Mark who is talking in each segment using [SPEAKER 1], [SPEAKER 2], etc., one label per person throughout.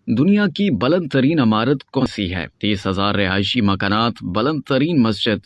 [SPEAKER 1] दुनिया की बुलंद तरीन इमारत कौन सी है? 30,000 रिहायशी मकानात, बुलंद तरीन मस्जिद।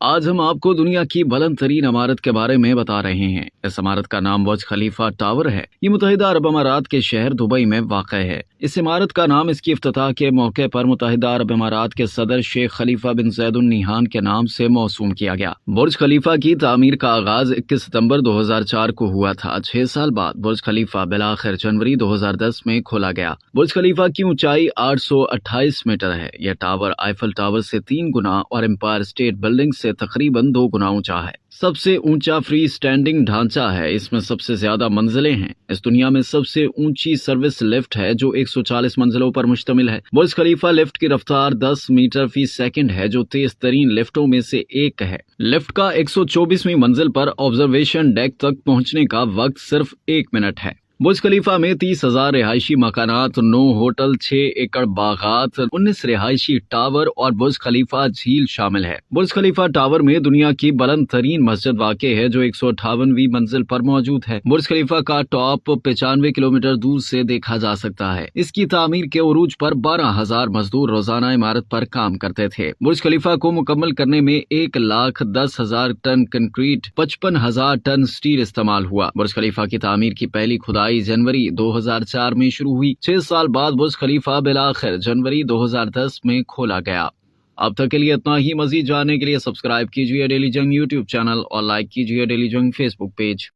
[SPEAKER 1] आज हम आपको दुनिया की बुलंद तरीन इमारत के बारे में बता रहे हैं। इस इमारत का नाम बुर्ज खलीफा टावर है। ये मुत्तहिदा अरब अमारात के शहर दुबई में वाक़ है। इस इमारत का नाम इसकी इफ्तिताह के मौके पर मुत्तहिदा अरब अमारात के सदर शेख खलीफा बिन ज़ैद अल नहयान के नाम से मौसूम किया गया। बुर्ज खलीफा की तामीर का आगाज 21 सितंबर 2004 को हुआ था। 6 साल बाद बुर्ज खलीफा बिलाखिर जनवरी 2010 में खोला गया। बुर्ज खलीफा की ऊंचाई 828 मीटर है। यह टावर आईफल टावर से 3 गुना और एम्पायर स्टेट बिल्डिंग से तकरीबन 2 गुना ऊंचा है। सबसे ऊंचा फ्री स्टैंडिंग ढांचा है। इसमें सबसे ज्यादा मंजिलें हैं। इस दुनिया में सबसे ऊंची सर्विस लिफ्ट है जो 140 मंजिलों पर मुश्तमिल है। बुर्ज खलीफा लिफ्ट की रफ्तार 10 मीटर फी सेकंड है जो तेज तरीन लिफ्टों में से एक है। लिफ्ट का 124वीं मंजिल पर ऑब्जर्वेशन डेक तक पहुंचने का वक्त सिर्फ 1 मिनट है। बुर्ज खलीफा में 30,000 रिहायशी मकानात, 9 होटल, 6 एकड़ बागात, 19 रिहायशी टावर और बुर्ज खलीफा झील शामिल है। बुर्ज खलीफा टावर में दुनिया की बुलंद तरीन मस्जिद वाक़ है जो 158वीं मंजिल पर मौजूद है। बुर्ज खलीफा का टॉप 95 किलोमीटर दूर से देखा जा सकता है। इसकी तामीर के उरूज पर 12,000 मजदूर रोजाना इमारत पर काम करते थे। बुर्ज खलीफा को मुकम्मल करने में 1,10,000 टन कंक्रीट, 55,000 टन स्टील इस्तेमाल हुआ। बुर्ज खलीफा की तामीर की पहली खुदाई जनवरी 2004 में शुरू हुई। 6 साल बाद बुर्ज खलीफा बिलाखिर जनवरी 2010 में खोला गया। अब तक के लिए इतना ही। मजीद जानने के लिए सब्सक्राइब कीजिए डेली जंग यूट्यूब चैनल और लाइक कीजिए डेली जंग फेसबुक पेज।